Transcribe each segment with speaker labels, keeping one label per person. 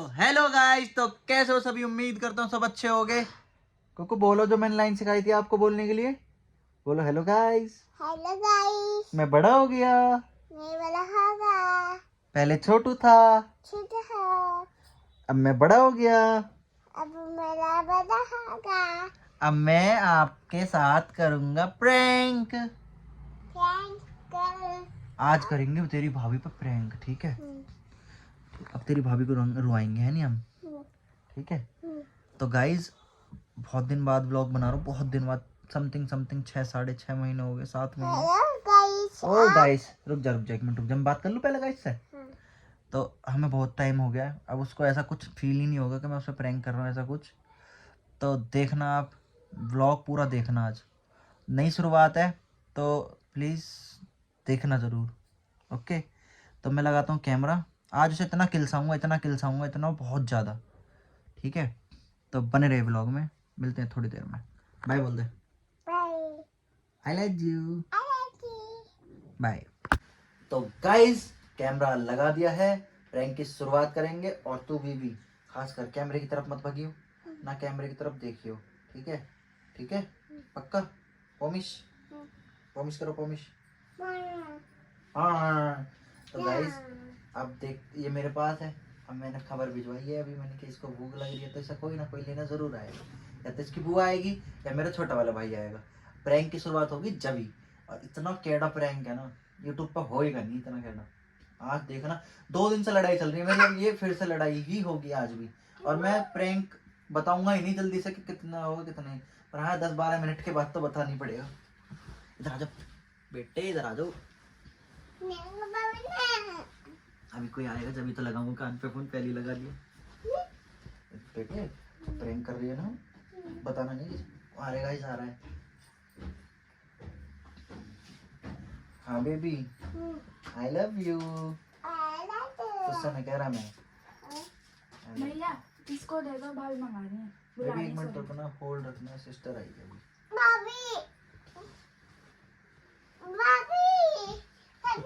Speaker 1: Hello guys, तो कैसे हो सभी। उम्मीद करता हूँ सब अच्छे होगे। कोको बोलो जो मैंने लाइन सिखाई थी आपको बोलने के लिए। बोलो हेलो गाइस।
Speaker 2: Hello guys.
Speaker 1: मैं बड़ा हो गया,
Speaker 2: मैं बड़ा होगा।
Speaker 1: पहले छोटू था,
Speaker 2: छोटा है।
Speaker 1: अब मैं बड़ा हो गया।
Speaker 2: अब मेरा बड़ा होगा।
Speaker 1: अब मैं आपके साथ करूंगा प्रैंक।
Speaker 2: प्रैंक कर।
Speaker 1: आज करेंगे तेरी भाभी पे प्रैंक, ठीक है। अब तेरी भाभी को रुआएंगे है नहीं हम, ठीक है। तो गाइस बहुत दिन बाद व्लॉग बना रहा हूँ, बहुत दिन बाद। समथिंग 6 साढ़े 6 महीने हो गए, 7 महीने।
Speaker 2: Hello guys.
Speaker 1: ओ गाइस रुक जा एक मिनट रुक जा, मैं बात कर लूँ पहले गाइस से। तो हमें बहुत टाइम हो गया है, अब उसको ऐसा कुछ फील ही नहीं होगा कि मैं उसे प्रैंक कर रहा हूँ ऐसा कुछ। तो देखना आप व्लॉग पूरा देखना, आज नई शुरुआत है तो प्लीज़ देखना ज़रूर। ओके, तो मैं लगाता हूँ कैमरा। आज उसे इतना किलसाऊंगा, इतना बहुत ज़्यादा, ठीक है। तो बने रहे व्लॉग में, मिलते हैं थोड़ी देर में। बाय बोल दे।
Speaker 2: Bye.
Speaker 1: I love you.
Speaker 2: I like you.
Speaker 1: Bye. तो गाइस कैमरा लगा दिया है, प्रैंक की शुरुआत करेंगे। और तू भी खासकर कैमरे की तरफ मत भागियो ना, कैमरे की तरफ देखियो, ठीक है। ठीक है, पक्का। पोमिश पोमिश करो, पोमिश। हाँ। तो गाइस अब देख, ये मेरे पास है। अब मैंने खबर भिजवाई है अभी मैंने कि इसको भूख लग रही है, तो इसे कोई ना कोई लेना जरूर आएगा। या तो इसकी बुआ आएगी या मेरा छोटा वाला भाई आएगा। प्रैंक की शुरुआत होगी जभी। और इतना कैड़ा प्रैंक है ना, यूट्यूब पर होएगा नहीं इतना कैड़ा। आज देखना, 2 दिन से लड़ाई चल रही है मेरी, अब ये फिर से लड़ाई ही होगी आज भी। और मैं प्रैंक बताऊंगा ही नहीं जल्दी से कि कितना होगा कितना नहीं। पर हाँ 10-12 मिनट के बाद तो बतानी पड़ेगा। इधर आ जाओ बेटे, इधर आ जाओ। अभी कोई आएगा जब तो लगाऊंगा कान पे फोन, पहले ही लगा दिया। बेटे प्रैंक कर रही है ना, बताना नहीं। आएगा ही सारा है। हाँ बेबी, आई लव यू। गुस्सा में कह रहा मैं।
Speaker 3: भैया इसको दे दो, भाभी मंगा रही है।
Speaker 1: बेबी एक मिनट रुकना, होल्ड रखना, सिस्टर आई है अभी।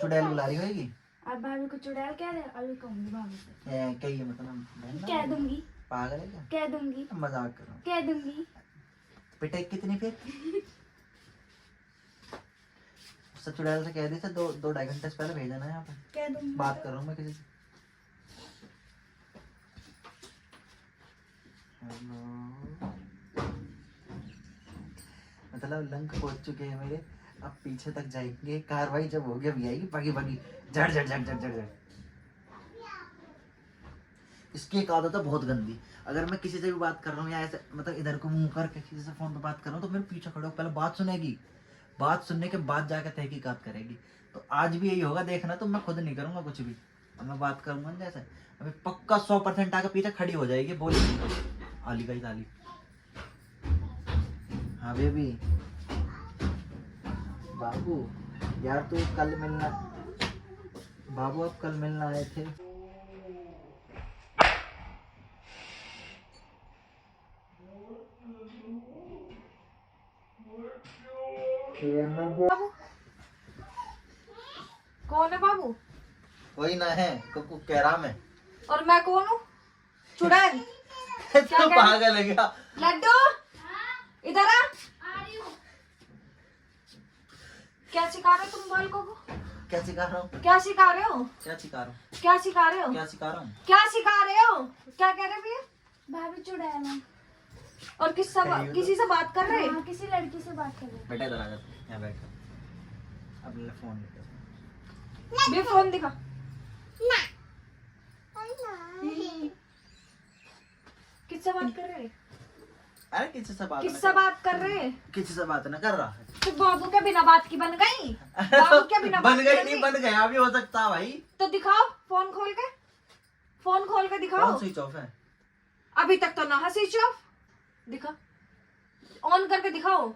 Speaker 1: चुड़ैल बुला रही होगी।
Speaker 3: अब भाभी को चुड़ैल कह रहे, अभी कहूंगी भाभी से।
Speaker 1: कही मतलब
Speaker 3: कह दूंगी।
Speaker 1: पागल है क्या?
Speaker 3: कह दूंगी।
Speaker 1: मजाक कर रहा हूँ।
Speaker 3: कह दूंगी।
Speaker 1: बेटा कितनी फिर चुड़ैल से कह दी था 2-2.5 घंटे से पहले भेजना है यहाँ पे।
Speaker 3: कह दूंगी।
Speaker 1: बात कर रहा हूँ मैं किसी से। हेलो, मतलब लंक पहुंच चुके हैं मेरे। अब पीछे तक जाएंगे, कार्रवाई जब होगी अभी आएगी भागी भागी, झट झट झट झट झट। इसकी एक आदत है बहुत गंदी। अगर मैं किसी से भी बात कर रहा हूँ या ऐसे मतलब इधर को मुंह करके किसी से फोन पे बात कर रहा हूँ, तो मेरे पीछे खड़े हो पहले बात सुनेगी, बात सुनने के बाद जाकर तहकीकात करेगी। तो आज भी यही होगा, देखना। तो मैं खुद नहीं करूंगा कुछ भी, अब मैं बात करूंगा जैसे अभी पक्का 100% आके पीछे खड़ी हो जाएगी, बोलेगी आली गई ताली। हाँ बेबी। बाबू यार तू कल मिलना, बाबू अब कल मिलना आए थे।
Speaker 3: कौन है बाबू?
Speaker 1: कोई ना है, कुकु कह रहा मैं।
Speaker 3: और मैं कौन हूँ? चुड़ैल।
Speaker 1: तो पागल है क्या?
Speaker 3: लड्डू इधर आ। क्या सिखा रहे हो तुम बालकों को?
Speaker 1: क्या सिखा रहा हूँ?
Speaker 3: क्या सिखा रहे हो?
Speaker 1: क्या सिखा रहा हूँ?
Speaker 3: क्या सिखा रहे हो?
Speaker 1: क्या सिखा रहा हूँ?
Speaker 3: क्या सिखा रहे हो? क्या कह रहे भैया? भाभी चुड़ैल है। और किसी से बात कर रहे? हाँ, किसी लड़की से बात कर रहे।
Speaker 1: बेटा इधर आ जा, यहाँ बैठ। अब ले फोन
Speaker 3: भी फोन दिखा। किससे बात कर रहे?
Speaker 1: अरे किसी से बात
Speaker 3: कर रहे?
Speaker 1: किसी से बात ना कर रहा है।
Speaker 3: तो बाबू के बिना बात की बन गई? बाबू के बिना
Speaker 1: बन गई नहीं, बन गया भी हो सकता भाई।
Speaker 3: तो दिखाओ, फोन खोल के दिखाओ।
Speaker 1: कौन स्विच ऑफ है?
Speaker 3: अभी तक तो ना स्विच ऑफ। दिखा, ऑन करके दिखाओ।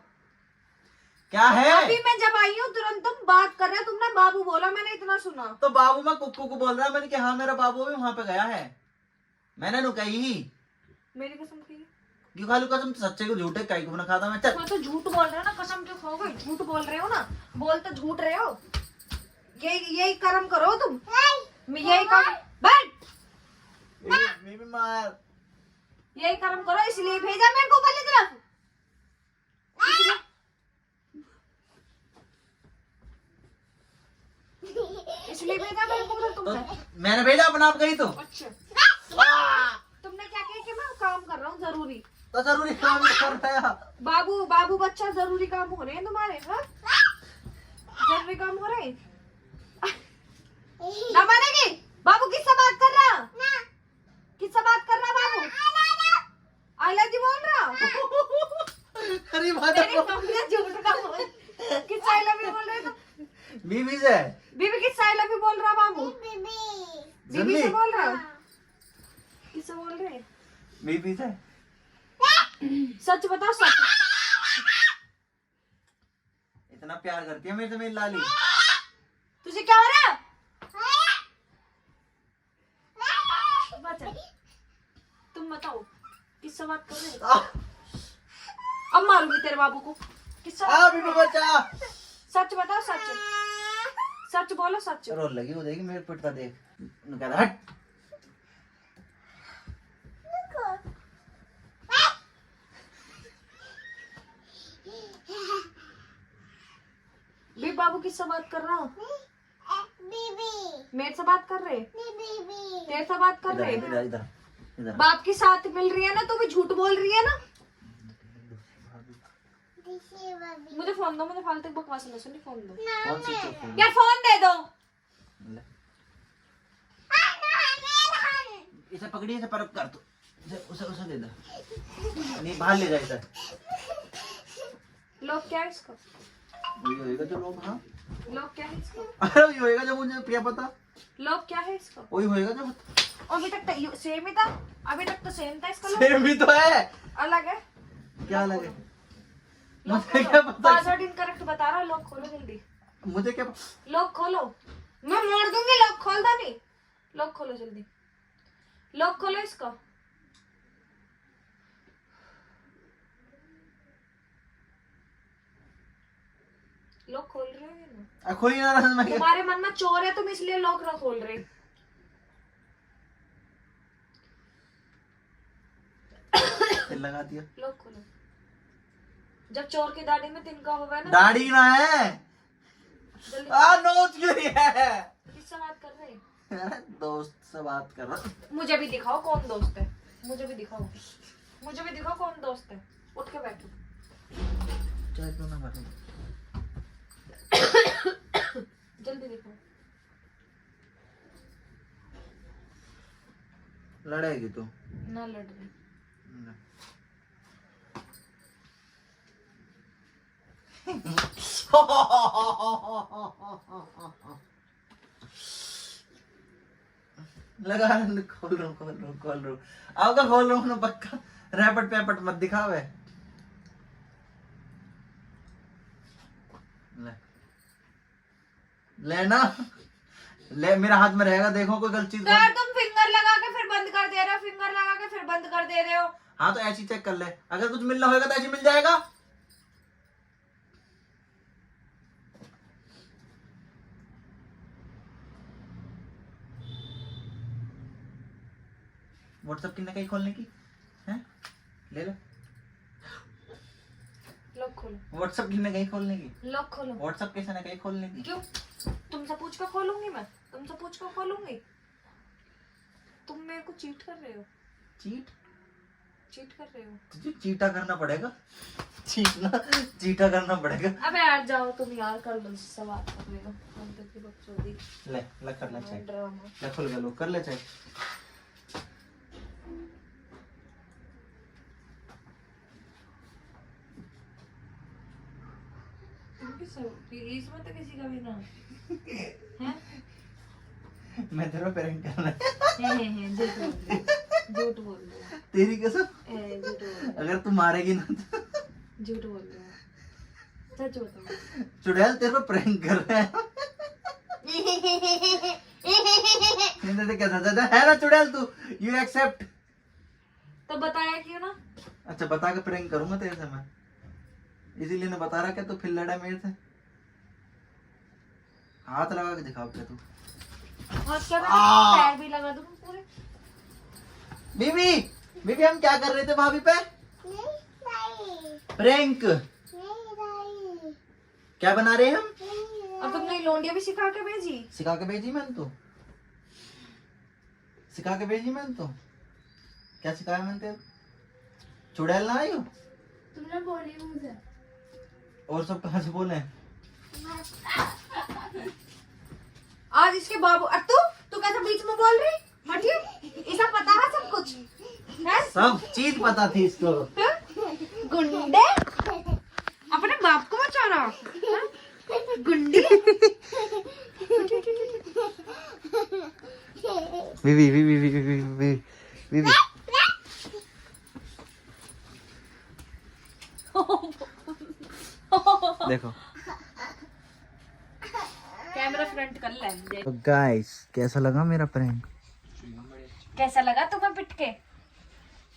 Speaker 1: क्या है?
Speaker 3: अभी मैं जब आई हूँ तुरंत तुम बात कर रहे हो। तुमने बाबू बोला, मैंने इतना सुना।
Speaker 1: तो बाबू मैं कुक्कू को बोल रहा, मैंने कि हाँ मेरा बाबू भी वहां पे गया है। मैंने नु कही ही।
Speaker 3: मेरी कसम खाई।
Speaker 1: क्यों खालू कसम? सच्चे को झूठे कहीं को ना खाता मैं। चल
Speaker 3: तो झूठ बोल रहे हो ना, कसम क्यों खाओगे? झूठ बोल रहे हो ना, बोल तो झूठ रहे हो। यही कर्म करो तुम। यही काम बैठ
Speaker 1: बीबी मार।
Speaker 3: यही कर्म करो, इसलिए भेजा मेरे को ऊपर की तरफ। इसलिए भेजा मेरे को उधर
Speaker 1: तो
Speaker 3: तुमने।
Speaker 1: मैंने भेजा अपना आप गई तो
Speaker 3: अच्छा तुमने क्या किया कि मैं काम कर रहा हूँ जरूरी।
Speaker 1: तो जरूरी काम कर रहा।
Speaker 3: बाबू बाबू बच्चा जरूरी काम हो रहे हैं तुम्हारे। हाँ जरूरी काम हो रहे हैं ना मानेगी। बाबू किससे बात कर रहा? किससे बात कर रहा बाबू? आई लव यू बोल रहा?
Speaker 1: अरे बात
Speaker 3: तेरी मम्मी झूठ का बोल। किससे आई लव यू बोल रहे हो?
Speaker 1: बीबी से।
Speaker 3: बीबी किससे आई लव यू बोल रहा बाबू? बीबी से बोल रहा? किससे बोल रहे?
Speaker 1: बीबी से।
Speaker 3: सच बताओ सच।
Speaker 1: इतना प्यार करती है मेरे से मेरी लाली।
Speaker 3: तुझे क्या हो रहा है? बचा। तुम बताओ किससे बात कर रहे हो? अब मारूंगी तेरे बाबू को। किससे बात कर
Speaker 1: बीबी
Speaker 3: रहे हो?
Speaker 1: बच्चा।
Speaker 3: सच बताओ सच। सच बोलो सच।
Speaker 1: रोल लगी वो देगी मेरे पिट का देख। कहता हट।
Speaker 3: भी बाबू किससे बात कर रहा? मेरे से बात कर रहे? तेरे से बात कर रहे?
Speaker 1: इधर इधर इधर।
Speaker 3: बाप के साथ मिल रही है ना, तू भी झूठ बोल रही है ना। मुझे फोन दो, मुझे फालतू की बकवास नहीं सुननी। फोन दो
Speaker 1: कौन सी चुप है?
Speaker 3: यार, फोन दे दो।
Speaker 1: ले। इसे पकड़ी, इसे परख कर तू। उसे उसे दे दे। नहीं बाहर ले जा इसे।
Speaker 3: लोग क्या है इसको?
Speaker 1: वही होएगा जो लोग। हाँ
Speaker 3: लोग क्या है इसको?
Speaker 1: अरे वही होएगा जो मुझे प्रिया पता।
Speaker 3: लोग क्या है इसको?
Speaker 1: वही होएगा जो
Speaker 3: अभी तक तो सेम ही था। अभी तक तो सेम था इसका। लोग
Speaker 1: सेम ही तो है।
Speaker 3: अलग है।
Speaker 1: क्या अलग है?
Speaker 3: लोग
Speaker 1: मुझे क्या पता?
Speaker 3: पासवर्ड इनकरेक्ट बता रहा। लोग खोलो जल्दी।
Speaker 1: मुझे क्या पता?
Speaker 3: लोग खोलो, मैं मार दूंगी। लोग खोलता नहीं। लोग खोलो जल्दी। लोग खोलो इसको। लोग खोल रहे हैं ना।
Speaker 1: खोली ना रहा मैं।
Speaker 3: तुम्हारे मन में चोर है, तुम इसलिए लोग ना खोल रहे।
Speaker 1: फिर लगा दिया।
Speaker 3: लोग खोलो। जब चोर की दाढ़ी में तिनका होगा ना।
Speaker 1: दाढ़ी ना है।
Speaker 3: जल्दी।
Speaker 1: नोच गई है।
Speaker 3: किससे बात कर रहे?
Speaker 1: दोस्त से बात कर रहा।
Speaker 3: मुझे भी दिखाओ कौन दोस्त है। मुझे भी दिखाओ। मुझे भी दिखाओ कौन दोस्त है। उठ के बैठो।
Speaker 1: चाय क्यों ना भरो?
Speaker 3: जल्दी दिखाओ।
Speaker 1: लड़ेगी तू?
Speaker 3: ना लड़ रही।
Speaker 1: लगा खोल रहा हूँ आपका खोल रहा हूँ ना पक्का। रैपट पैपट मत दिखावे। लेना ले मेरा हाथ में रहेगा। देखो कोई गलत चीज।
Speaker 3: तो यार तुम फिंगर लगा के फिर बंद कर दे रहे हो। फिंगर लगा के फिर बंद कर दे रहे हो।
Speaker 1: हाँ तो ऐसी चेक कर ले। अगर कुछ मिलना होगा तो ऐसी मिल जाएगा। व्हाट्सएप की ना कहीं खोलने की है? ले लो।
Speaker 3: लॉक खोलो।
Speaker 1: व्हाट्सएप की ना कहीं खोलने की।
Speaker 3: लॉक खोलो।
Speaker 1: व्हाट्सएप कैसे ना कहीं खोलने की?
Speaker 3: क्यों? तुमसे पूछ कर खोलूंगी मैं। तुमसे पूछ कर खोलूंगी। तुम मेरे को चीट कर रहे हो। चीट कर रहे हो।
Speaker 1: तुझे चीटा करना पड़ेगा। चीटा करना पड़ेगा।
Speaker 3: अबे यार जाओ तुम यार, कर लो जिससे बात कर रहे हो। हम तो की बकचोदी।
Speaker 1: ले कर ले चाय।
Speaker 3: ड्रामा।
Speaker 1: ले खोल के लो कर ले चाय।
Speaker 3: इसमें तो किसी का भी ना है।
Speaker 1: मैं तेरे पे प्रैंक करना है।
Speaker 3: झूठ बोल रहे हो।
Speaker 1: तेरी कसम।
Speaker 3: झूठ बोल रहे हो।
Speaker 1: अगर तू मारेगी ना तो
Speaker 3: झूठ बोल रहे हो। सच बताओ।
Speaker 1: चुड़ैल तेरे पे प्रैंक कर रहा है। नहीं क्या था है ना चुड़ैल तू। You accept.
Speaker 3: तो बताया क्यों ना?
Speaker 1: अच्छा बता के प्रैंक करूंगा तेरे से मैं। इसीलिए ना बता रहा क्या तू फिर लड़ा मेरे से। हाथ लगा के दिखाओ क्या तू।
Speaker 3: और क्या पैर भी लगा दूं पूरे।
Speaker 1: बीबी बीबी हम क्या कर रहे थे भाभी पे?
Speaker 2: नहीं नहीं
Speaker 1: प्रैंक।
Speaker 2: नहीं
Speaker 1: क्या बना रहे हैं हम?
Speaker 3: और तुमने लौंडिया भी सिखा के भेजी।
Speaker 1: सिखा के भेजी मैंने तो, सिखा के भेजी मैंने तो। क्या सिखाया मैंने तेरे? चुड़ैल ना आई हो?
Speaker 3: तुमने बोली मुझे।
Speaker 1: और सब कहाँ से बोले?
Speaker 3: आज इसके बाबू तू कैसे बीच में बोल रही? हटियो, इसे पता है सब कुछ है?
Speaker 1: सब चीज पता थी इसको।
Speaker 3: गुंडे अपने बाप को बचा रहा हाँ? गुंडी।
Speaker 1: बीबी बीबी बीबी बीबी बीबी देखो।
Speaker 3: कैमरा फ्रंट कर ले।
Speaker 1: तो गाइस कैसा लगा मेरा प्रैंक?
Speaker 3: कैसा लगा तुम्हें पिट के?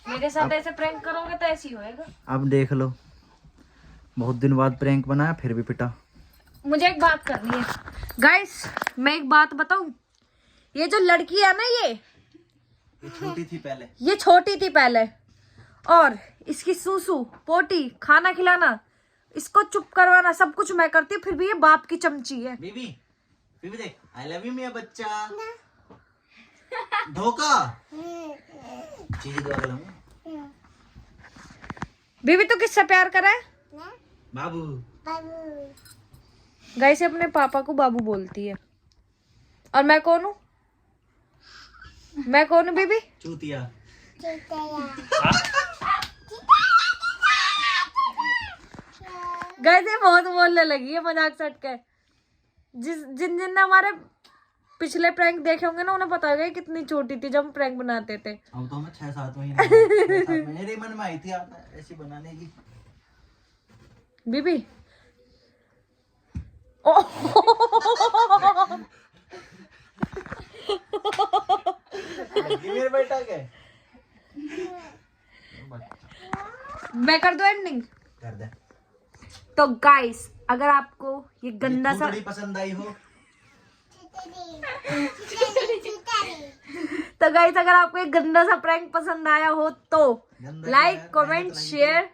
Speaker 3: मेरे साथ ऐसे प्रैंक करोगे तो ऐसे ही होएगा।
Speaker 1: अब देख लो, बहुत दिन बाद प्रैंक बनाया फिर भी पिटा।
Speaker 3: मुझे एक बात करनी है गाइस, मैं एक बात बताऊं। ये जो लड़की है ना ये
Speaker 1: छोटी थी पहले,
Speaker 3: ये छोटी थी पहले, और इसकी सूसू पोटी खाना खिलाना इसको चुप करवाना सब कुछ मैं करती हूँ, फिर भी ये बाप की चमची है।
Speaker 1: बीबी बीबी देख, आई लव यू मेरा बच्चा। धोखा चीज दो।
Speaker 3: बीबी तो किससे प्यार करा है?
Speaker 1: बाबू
Speaker 2: बाबू
Speaker 3: गाइस अपने पापा को बाबू बोलती है। और मैं कौन हूँ? मैं कौन हूँ बीबी?
Speaker 1: चूतिया।
Speaker 3: गाइस ये बहुत बोलने लगी है मजाक से हट के। जिन ने हमारे पिछले प्रैंक देखे होंगे ना उन्हें पता होगा ये कितनी छोटी थी जब हम प्रैंक बनाते थे।
Speaker 1: अब तो हमें 6-7 महीने मेरे मन में आई थी आप ऐसी बनाने की।
Speaker 3: बीबी ओ
Speaker 1: मेरे बेटा के
Speaker 3: मैं कर दूं एंडिंग?
Speaker 1: कर दे।
Speaker 3: तो गाइस अगर आपको ये गंदा सा
Speaker 1: पसंद आई हो
Speaker 3: तो गाइस अगर आपको ये गंदा सा प्रैंक पसंद आया हो तो लाइक कमेंट शेयर।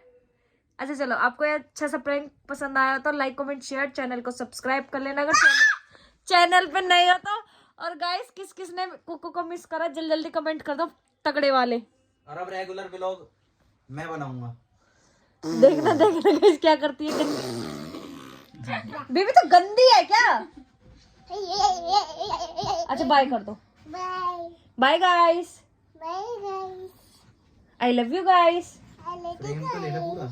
Speaker 3: अच्छा चलो, आपको ये अच्छा सा प्रैंक पसंद आया हो तो लाइक कमेंट शेयर, चैनल को सब्सक्राइब कर लेना अगर चैनल पे नहीं हो तो। और गाइस किस किस ने कुकू को मिस करा जल्दी जल्दी कमेंट कर दो तगड़े वाले।
Speaker 1: और अब रेगुलर व्लॉग मैं बनाऊंगा।
Speaker 3: देखना गाइस क्या करती है। बेबी तो गंदी है क्या? अच्छा बाय कर दो।
Speaker 2: Bye
Speaker 3: bye guys,
Speaker 2: bye guys,
Speaker 3: I love you guys.
Speaker 2: I love
Speaker 1: Prem तो ले ले पूरा।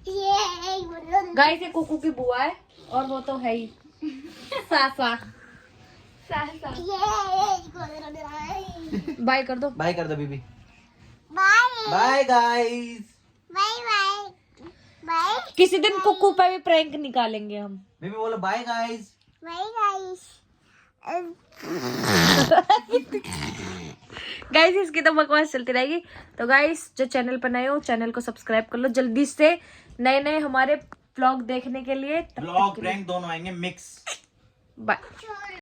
Speaker 2: यू।
Speaker 3: गाइस ये कुकू की बुआ है और वो तो है ही सासा। बाय कर दो।
Speaker 1: बाय कर दो बीबी।
Speaker 2: Bye
Speaker 1: bye guys.
Speaker 2: Bye bye bye
Speaker 3: किसी दिन कुकू पे भी प्रैंक निकालेंगे हम।
Speaker 1: बीबी बोलो bye guys.
Speaker 2: Bye guys.
Speaker 3: Guys इसकी तो बकवास चलती रहेगी। तो गाइस जो चैनल पर नए हो चैनल को सब्सक्राइब कर लो जल्दी से, नए नए हमारे व्लॉग देखने के लिए।
Speaker 1: व्लॉग प्रैंक दोनों आएंगे मिक्स।
Speaker 3: बाय।